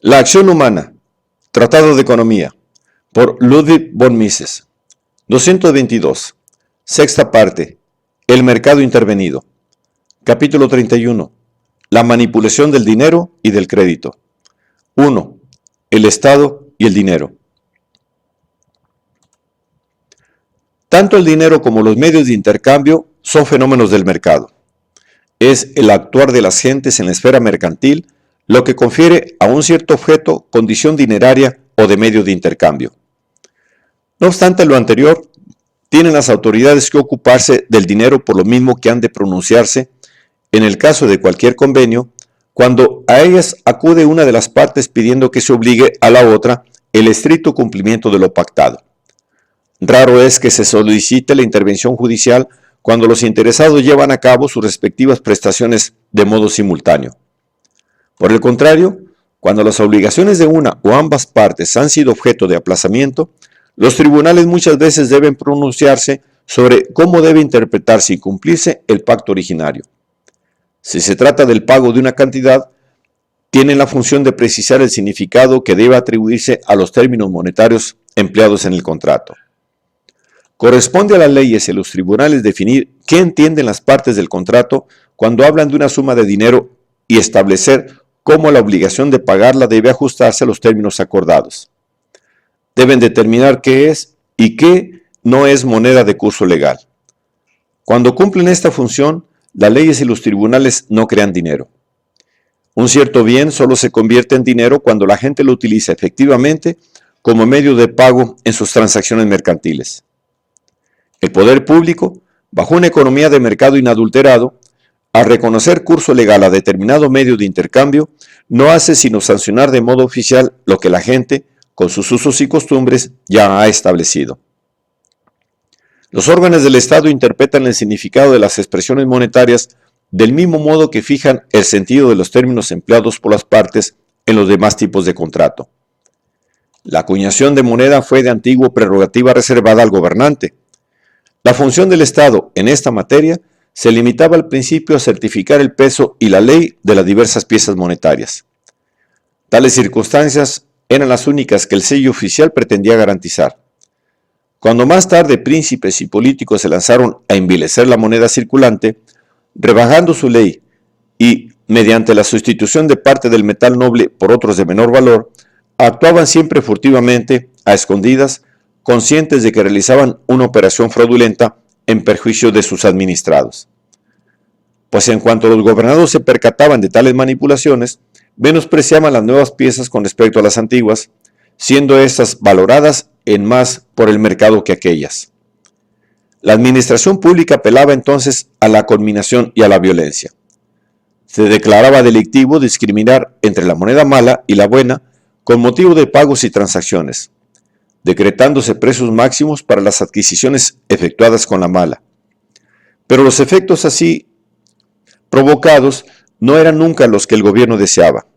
La acción humana. Tratado de Economía. Por Ludwig von Mises. 222. Sexta parte. El mercado intervenido. Capítulo 31. La manipulación del dinero y del crédito. 1. El Estado y el dinero. Tanto el dinero como los medios de intercambio son fenómenos del mercado. Es el actuar de las gentes en la esfera mercantil lo que confiere a un cierto objeto condición dineraria o de medio de intercambio. No obstante lo anterior, tienen las autoridades que ocuparse del dinero por lo mismo que han de pronunciarse, en el caso de cualquier convenio, cuando a ellas acude una de las partes pidiendo que se obligue a la otra el estricto cumplimiento de lo pactado. Raro es que se solicite la intervención judicial cuando los interesados llevan a cabo sus respectivas prestaciones de modo simultáneo. Por el contrario, cuando las obligaciones de una o ambas partes han sido objeto de aplazamiento, los tribunales muchas veces deben pronunciarse sobre cómo debe interpretarse y cumplirse el pacto originario. Si se trata del pago de una cantidad, tienen la función de precisar el significado que debe atribuirse a los términos monetarios empleados en el contrato. Corresponde a las leyes y a los tribunales definir qué entienden las partes del contrato cuando hablan de una suma de dinero y establecer cómo la obligación de pagarla debe ajustarse a los términos acordados. Deben determinar qué es y qué no es moneda de curso legal. Cuando cumplen esta función, las leyes y los tribunales no crean dinero. Un cierto bien solo se convierte en dinero cuando la gente lo utiliza efectivamente como medio de pago en sus transacciones mercantiles. El poder público, bajo una economía de mercado inadulterado, al reconocer curso legal a determinado medio de intercambio, no hace sino sancionar de modo oficial lo que la gente, con sus usos y costumbres, ya ha establecido. Los órganos del Estado interpretan el significado de las expresiones monetarias del mismo modo que fijan el sentido de los términos empleados por las partes en los demás tipos de contrato. La acuñación de moneda fue de antiguo prerrogativa reservada al gobernante. La función del Estado en esta materia se limitaba al principio a certificar el peso y la ley de las diversas piezas monetarias. Tales circunstancias eran las únicas que el sello oficial pretendía garantizar. Cuando más tarde príncipes y políticos se lanzaron a envilecer la moneda circulante, rebajando su ley y, mediante la sustitución de parte del metal noble por otros de menor valor, actuaban siempre furtivamente, a escondidas, conscientes de que realizaban una operación fraudulenta en perjuicio de sus administrados. Pues en cuanto los gobernados se percataban de tales manipulaciones, menospreciaban las nuevas piezas con respecto a las antiguas, siendo estas valoradas en más por el mercado que aquellas. La administración pública apelaba entonces a la conminación y a la violencia. Se declaraba delictivo discriminar entre la moneda mala y la buena con motivo de pagos y transacciones, decretándose precios máximos para las adquisiciones efectuadas con la mala. Pero los efectos así provocados no eran nunca los que el gobierno deseaba.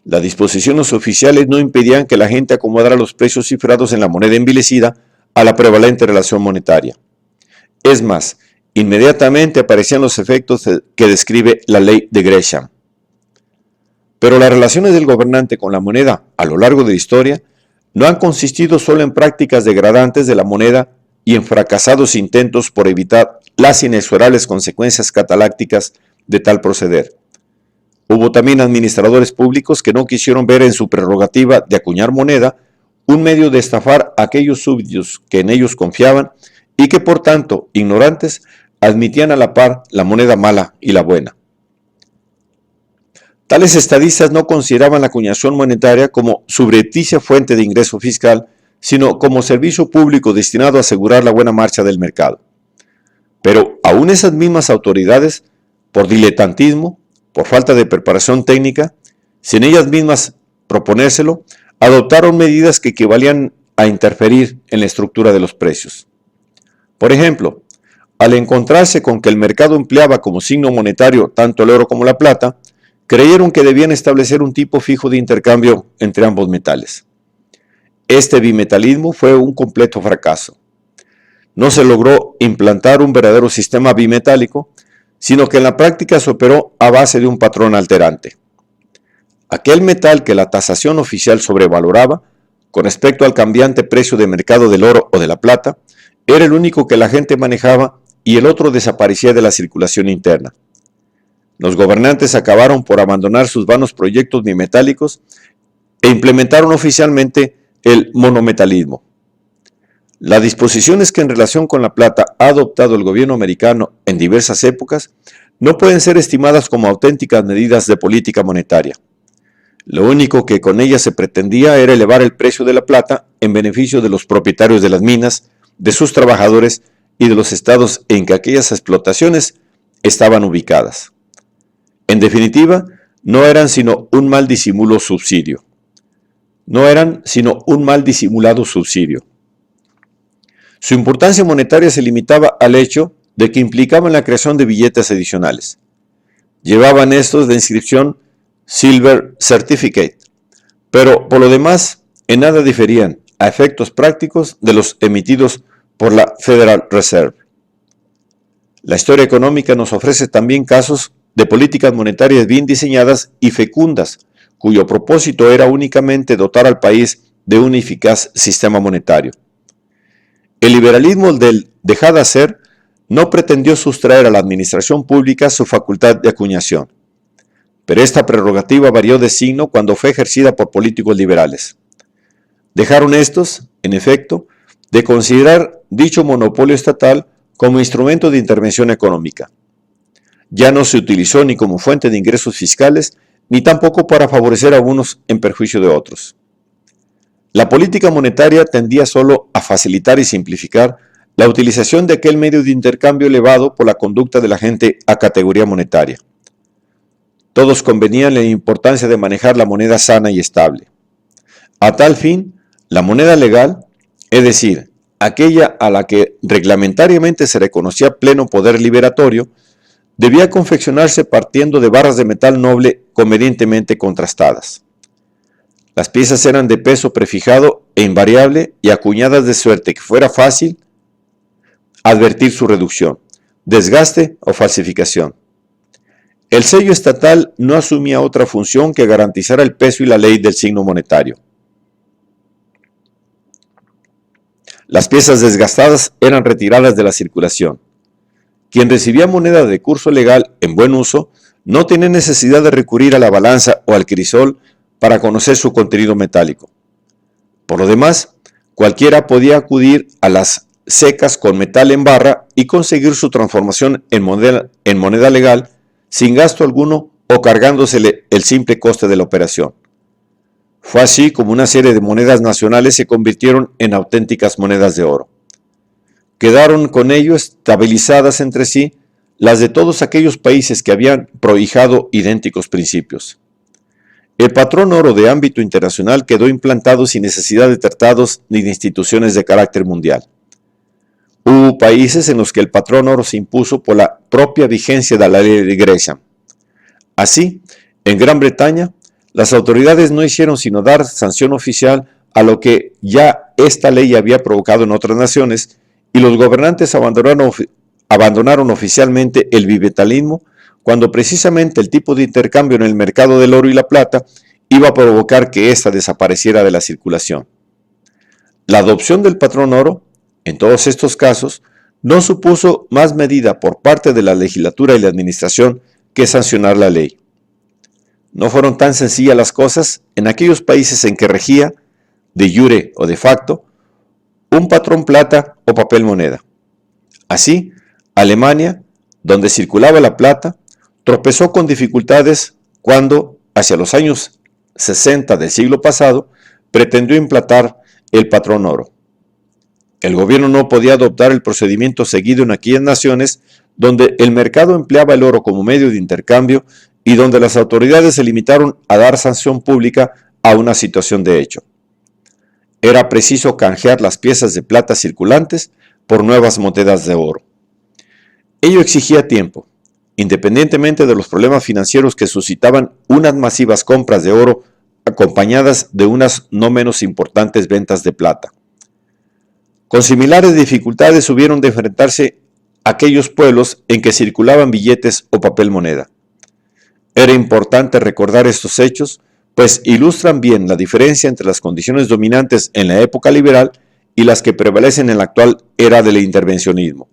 Las disposiciones oficiales no impedían que la gente acomodara los precios cifrados en la moneda envilecida a la prevalente relación monetaria. Es más, inmediatamente aparecían los efectos que describe la ley de Gresham. Pero las relaciones del gobernante con la moneda a lo largo de la historia no han consistido solo en prácticas degradantes de la moneda y en fracasados intentos por evitar las inexorables consecuencias catalácticas de tal proceder. Hubo también administradores públicos que no quisieron ver en su prerrogativa de acuñar moneda un medio de estafar a aquellos súbditos que en ellos confiaban y que por tanto, ignorantes, admitían a la par la moneda mala y la buena. Tales estadistas no consideraban la acuñación monetaria como subrepticia fuente de ingreso fiscal, sino como servicio público destinado a asegurar la buena marcha del mercado. Pero aún esas mismas autoridades, por diletantismo, por falta de preparación técnica, sin ellas mismas proponérselo, adoptaron medidas que equivalían a interferir en la estructura de los precios. Por ejemplo, al encontrarse con que el mercado empleaba como signo monetario tanto el oro como la plata, creyeron que debían establecer un tipo fijo de intercambio entre ambos metales. Este bimetalismo fue un completo fracaso. No se logró implantar un verdadero sistema bimetálico, sino que en la práctica se operó a base de un patrón alterante. Aquel metal que la tasación oficial sobrevaloraba, con respecto al cambiante precio de mercado del oro o de la plata, era el único que la gente manejaba y el otro desaparecía de la circulación interna. Los gobernantes acabaron por abandonar sus vanos proyectos bimetálicos e implementaron oficialmente el monometalismo. Las disposiciones que en relación con la plata ha adoptado el gobierno americano en diversas épocas no pueden ser estimadas como auténticas medidas de política monetaria. Lo único que con ellas se pretendía era elevar el precio de la plata en beneficio de los propietarios de las minas, de sus trabajadores y de los estados en que aquellas explotaciones estaban ubicadas. En definitiva, no eran sino un mal disimulado subsidio. Su importancia monetaria se limitaba al hecho de que implicaban la creación de billetes adicionales. Llevaban estos de inscripción Silver Certificate, pero por lo demás en nada diferían, a efectos prácticos, de los emitidos por la Federal Reserve. La historia económica nos ofrece también casos de políticas monetarias bien diseñadas y fecundas, cuyo propósito era únicamente dotar al país de un eficaz sistema monetario. El liberalismo del dejad hacer no pretendió sustraer a la administración pública su facultad de acuñación, pero esta prerrogativa varió de signo cuando fue ejercida por políticos liberales. Dejaron estos, en efecto, de considerar dicho monopolio estatal como instrumento de intervención económica. Ya no se utilizó ni como fuente de ingresos fiscales, ni tampoco para favorecer a unos en perjuicio de otros. La política monetaria tendía solo a facilitar y simplificar la utilización de aquel medio de intercambio elevado por la conducta de la gente a categoría monetaria. Todos convenían en la importancia de manejar la moneda sana y estable. A tal fin, la moneda legal, es decir, aquella a la que reglamentariamente se reconocía pleno poder liberatorio, debía confeccionarse partiendo de barras de metal noble convenientemente contrastadas. Las piezas eran de peso prefijado e invariable y acuñadas de suerte que fuera fácil advertir su reducción, desgaste o falsificación. El sello estatal no asumía otra función que garantizar el peso y la ley del signo monetario. Las piezas desgastadas eran retiradas de la circulación. Quien recibía moneda de curso legal en buen uso no tenía necesidad de recurrir a la balanza o al crisol para conocer su contenido metálico. Por lo demás, cualquiera podía acudir a las secas con metal en barra y conseguir su transformación en moneda legal sin gasto alguno o cargándosele el simple coste de la operación. Fue así como una serie de monedas nacionales se convirtieron en auténticas monedas de oro. Quedaron con ello estabilizadas entre sí las de todos aquellos países que habían prohijado idénticos principios. El patrón oro de ámbito internacional quedó implantado sin necesidad de tratados ni de instituciones de carácter mundial. Hubo países en los que el patrón oro se impuso por la propia vigencia de la ley de Gresham. Así, en Gran Bretaña, las autoridades no hicieron sino dar sanción oficial a lo que ya esta ley había provocado en otras naciones, y los gobernantes abandonaron oficialmente el bimetallismo cuando precisamente el tipo de intercambio en el mercado del oro y la plata iba a provocar que ésta desapareciera de la circulación. La adopción del patrón oro, en todos estos casos, no supuso más medida por parte de la legislatura y la administración que sancionar la ley. No fueron tan sencillas las cosas en aquellos países en que regía, de jure o de facto, un patrón plata o papel moneda. Así, Alemania, donde circulaba la plata, tropezó con dificultades cuando, hacia los años 60 del siglo pasado, pretendió implantar el patrón oro. El gobierno no podía adoptar el procedimiento seguido en aquellas naciones donde el mercado empleaba el oro como medio de intercambio y donde las autoridades se limitaron a dar sanción pública a una situación de hecho. Era preciso canjear las piezas de plata circulantes por nuevas monedas de oro. Ello exigía tiempo, independientemente de los problemas financieros que suscitaban unas masivas compras de oro acompañadas de unas no menos importantes ventas de plata. Con similares dificultades hubieron de enfrentarse aquellos pueblos en que circulaban billetes o papel moneda. Era importante recordar estos hechos pues ilustran bien la diferencia entre las condiciones dominantes en la época liberal y las que prevalecen en la actual era del intervencionismo.